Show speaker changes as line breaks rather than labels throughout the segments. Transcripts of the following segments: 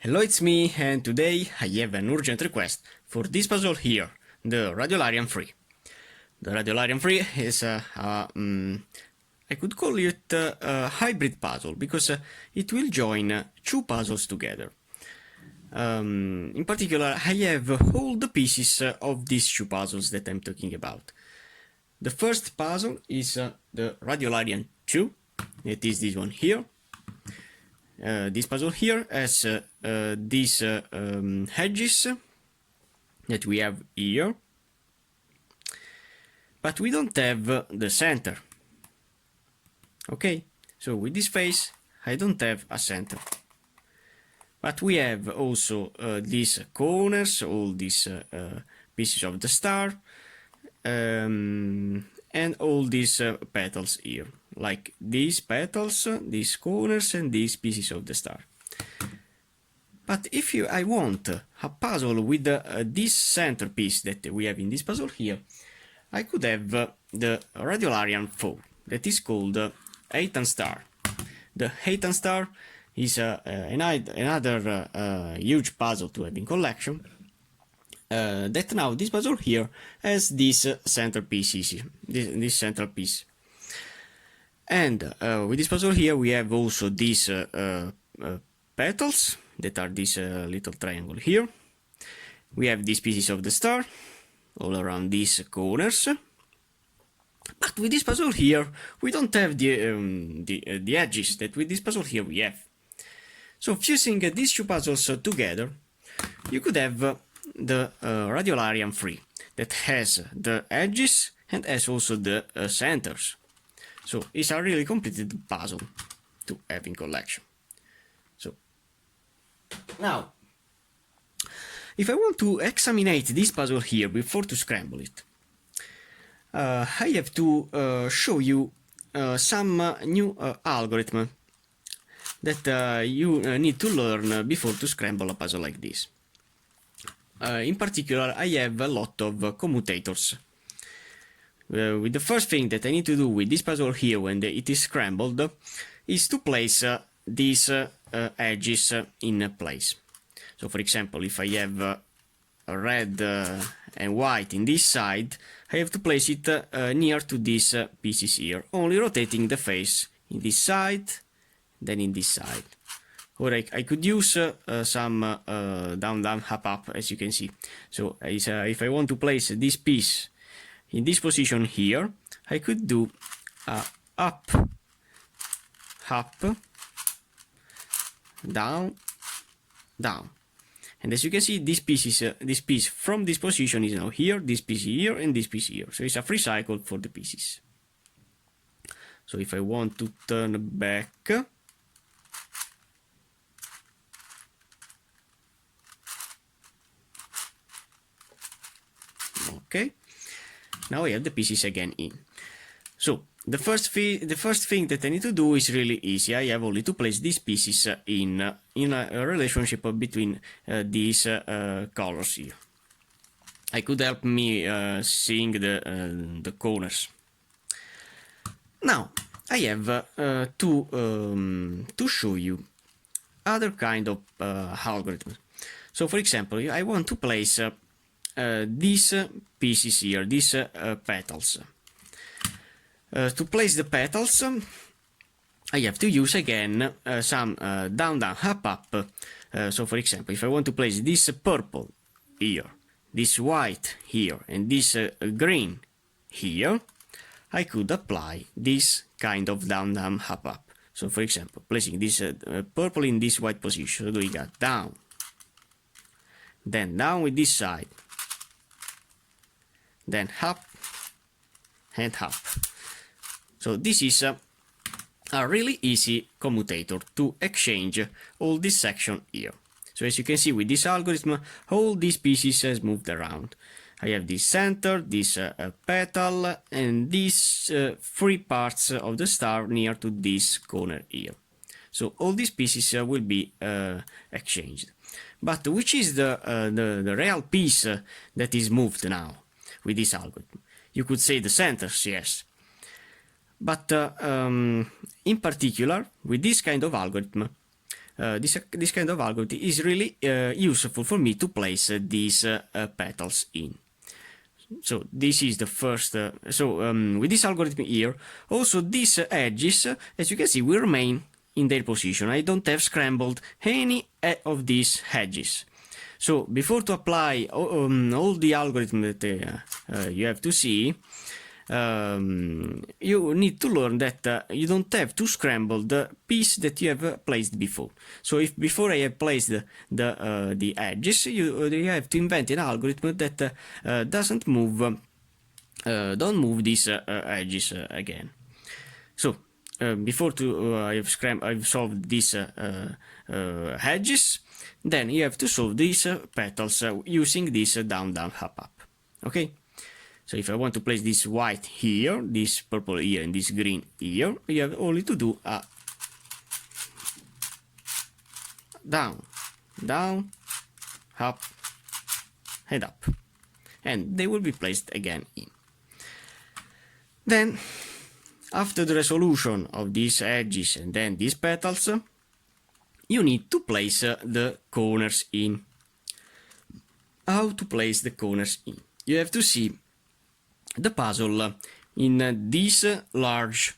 Hello, it's me, and today I have an urgent request for this puzzle here, the Radiolarian 3. The Radiolarian 3 is I could call it a hybrid puzzle, because it will join two puzzles together. In particular, I have all the pieces of these two puzzles that I'm talking about. The first puzzle is the Radiolarian 2, it is this one here. This puzzle here has these edges that we have here, but we don't have the center. Okay, so with this face I don't have a center, but we have also these corners, all these pieces of the star, and all these petals here, like these petals, these corners, and these pieces of the star. But if I want a puzzle with this centerpiece that we have in this puzzle here, I could have the Radiolarian 4, that is called Eitan Star. The Eitan Star is another huge puzzle to have in collection. That now this puzzle here has this centerpiece, this central piece. And with this puzzle here we have also these petals, that are this little triangle here. We have these pieces of the star all around these corners. But with this puzzle here we don't have the edges that with this puzzle here we have. So fusing these two puzzles together, you could have the Radiolarian 3 that has the edges and has also the centers. So it's a really completed puzzle to have in collection. So now, if I want to examine this puzzle here before to scramble it, I have to show you some new algorithm that you need to learn before to scramble a puzzle like this. In particular, I have a lot of commutators. With the first thing that I need to do with this puzzle here when it is scrambled is to place these edges in place. So for example, if I have a red and white in this side, I have to place it near to these pieces here, only rotating the face in this side, then in this side. Or I could use some down, down, up, up, as you can see. So if I want to place this piece in this position here, I could do up, up, down, down. And as you can see, this piece from this position is now here, this piece here, and this piece here. So it's a free cycle for the pieces. So if I want to turn back, okay, now I have the pieces again in. So the first thing that I need to do is really easy. I have only to place these pieces in a relationship between these colors here. I could help me seeing the corners. Now I have to show you other kind of algorithms. So for example, I want to place these pieces here, these petals. To place the petals, I have to use again some down, down, up, up. So for example, if I want to place this purple here, this white here, and this green here, I could apply this kind of down, down, up, up. So for example, placing this purple in this white position, so we got down, then down with this side, then up and up. So this is a really easy commutator to exchange all this section here. So as you can see with this algorithm, all these pieces has moved around. I have this center, this petal, and these three parts of the star near to this corner here. So all these pieces will be exchanged. But which is the real piece that is moved now with this algorithm? You could say the centers, yes. But in particular, with this kind of algorithm, this kind of algorithm is really useful for me to place these petals in. So this is the first, with this algorithm here, also these edges, as you can see, will remain in their position. I don't have scrambled any of these edges. So before to apply all the algorithm that you have to see, you need to learn that you don't have to scramble the piece that you have placed before. So if before I have placed the edges, you have to invent an algorithm that doesn't move, don't move these edges again. So before I've solved these edges, then you have to solve these petals using this down, down, up, up. Okay. So if I want to place this white here, this purple here, and this green here, you have only to do a down, down, up, and up. And they will be placed again in. Then, after the resolution of these edges and then these petals, you need to place the corners in. How to place the corners in? You have to see the puzzle in this large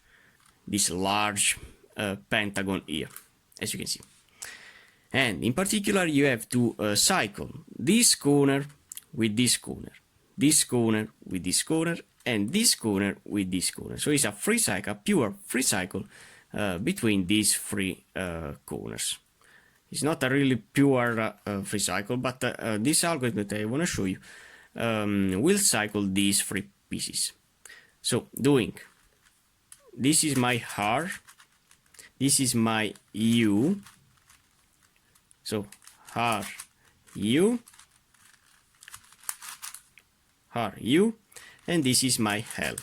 pentagon here, as you can see. And in particular, you have to cycle this corner with this corner, this corner with this corner, and this corner with this corner. So it's a free cycle, pure free cycle between these three corners. It's not a really pure free cycle, but this algorithm that I want to show you will cycle these three pieces. So doing, this is my R, this is my U, so R, U, R, U, and this is my L.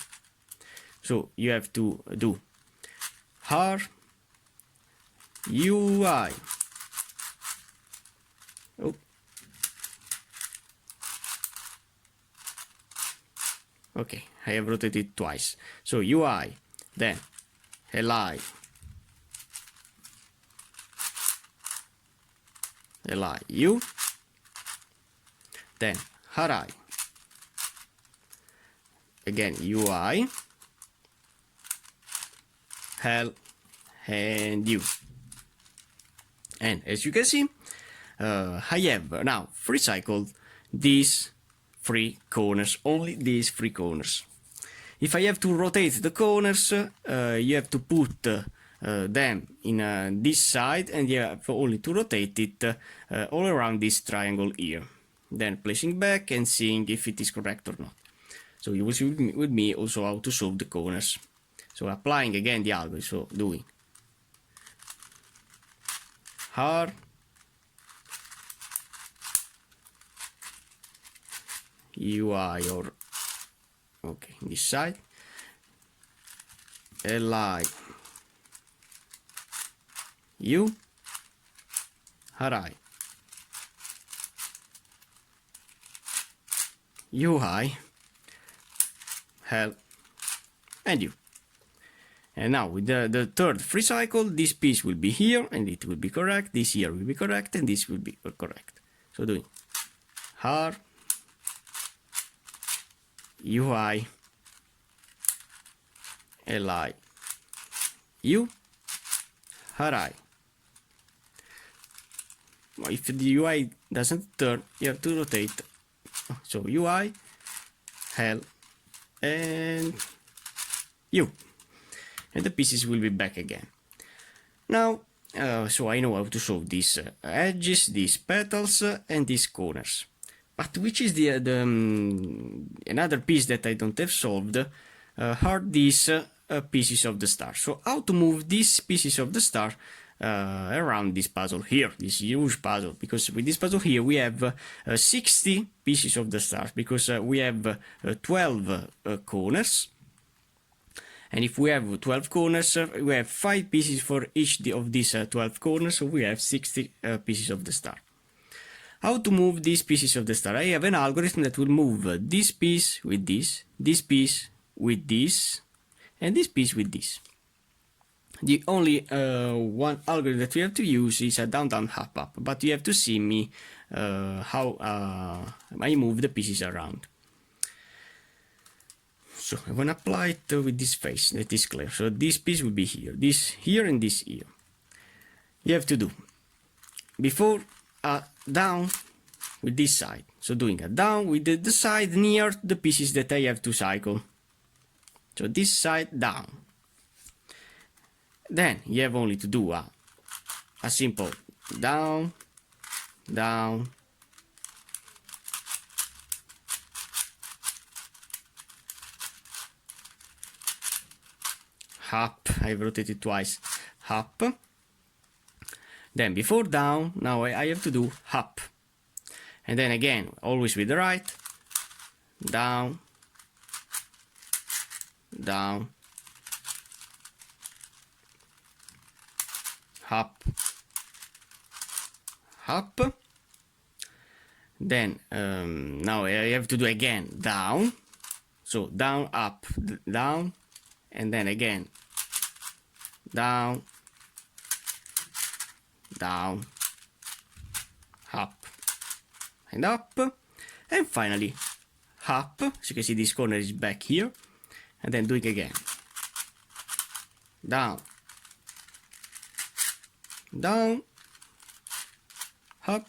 So you have to do R, U, I. Oh. Okay, I have rotated twice. So UI, then LI, LI, U, then RI, again UI, L, and U. And as you can see, I have now free cycled these three corners, only these three corners. If I have to rotate the corners, you have to put them in this side, and you have only to rotate it all around this triangle here. Then placing back and seeing if it is correct or not. So you will see with me also how to solve the corners. So applying again the algorithm, so doing R, UI, or okay, this side, LI, U, RI, UI, L, and U. And now with the third free cycle, this piece will be here and it will be correct, this here will be correct, and this will be correct. So doing R, UI, LI, U, RI. If the UI doesn't turn, you have to rotate. So UI, L, and U. And the pieces will be back again. Now, so I know how to solve these edges, these petals, and these corners. But which is the another piece that I don't have solved are these pieces of the star. So how to move these pieces of the star around this puzzle here, this huge puzzle? Because with this puzzle here we have 60 pieces of the stars, because we have 12 corners. And if we have 12 corners, we have 5 pieces for each of these 12 corners, so we have 60 pieces of the star. How to move these pieces of the star? I have an algorithm that will move this piece with this piece with this, and this piece with this. The only one algorithm that we have to use is a down down up up, but you have to see me how I move the pieces around. So I'm gonna apply it with this face that is clear. So this piece will be here, this here, and this here. You have to do before a down with this side. So doing a down with the side near the pieces that I have to cycle. So this side down. Then you have only to do a simple down, down, up. I've rotated twice, up. Then before down, now I have to do up. And then again, always with the right, down, down, up, up. Then now I have to do again down, so down, up, down, and then again down, down, up, and up, and finally up. So you can see this corner is back here, and then doing again down, down, up,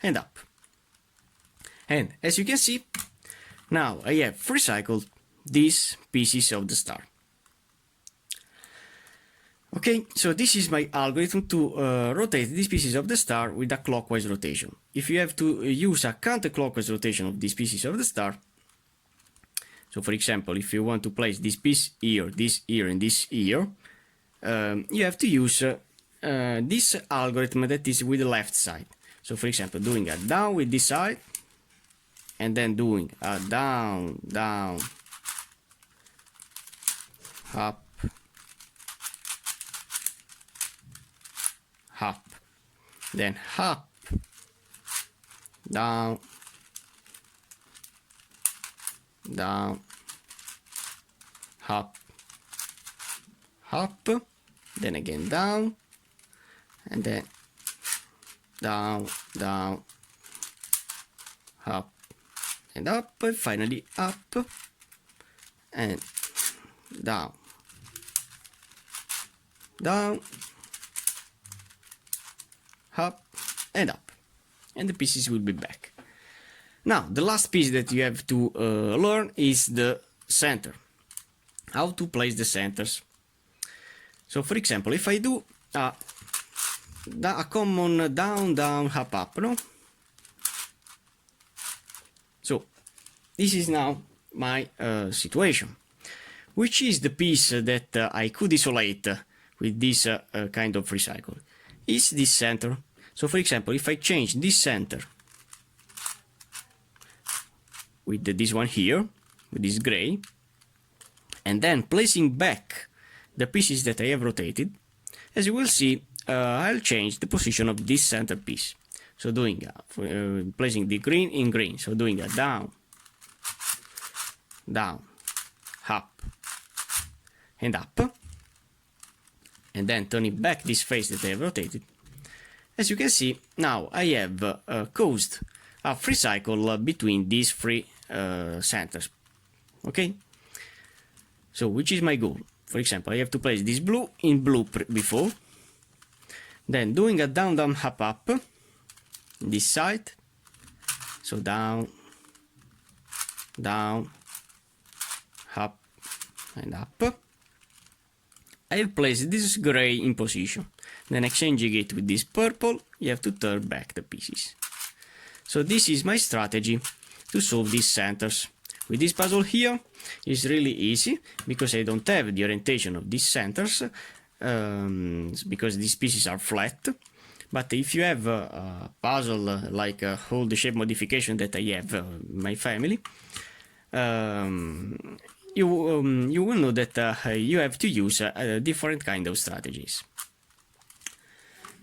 and up. And as you can see, now I have recycled these pieces of the star. Okay, so this is my algorithm to rotate these pieces of the star with a clockwise rotation. If you have to use a counterclockwise rotation of these pieces of the star, so for example, if you want to place this piece here, this here, and this here, you have to use this algorithm that is with the left side. So for example, doing a down with this side, and then doing a down, down, up, up, then up, down, down, up, up, then again down, and then down, down, up, and up, and finally up, and down, down, up, and up, and the pieces will be back. Now the last piece that you have to learn is the center, how to place the centers. So for example, if I do a common down, down, up, up, no? So this is now my situation. Which is the piece that I could isolate with this kind of recycle? Is this center. So for example, if I change this center with this one here, with this gray, and then placing back the pieces that I have rotated, as you will see, I'll change the position of this center piece. So doing placing the green in green, so doing a down, down, up, and up, and then turning back this face that I have rotated. As you can see, now I have caused a free cycle between these three centers. Okay, so which is my goal? For example, I have to place this blue in blue before, then doing a down, down, up, up, this side, so down, down, up, and up. I have placed this gray in position, then exchanging it with this purple, you have to turn back the pieces. So this is my strategy to solve these centers. With this puzzle here, it's really easy, because I don't have the orientation of these centers, because these pieces are flat. But if you have a puzzle like all the shape modification that I have in my family, you will know that you have to use different kind of strategies.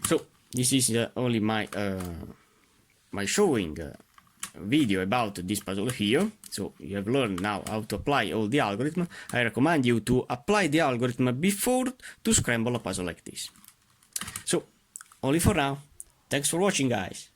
So this is only my my showing video about this puzzle here, so you have learned now how to apply all the algorithm. I recommend you to apply the algorithm before to scramble a puzzle like this. So, only for now. Thanks for watching, guys.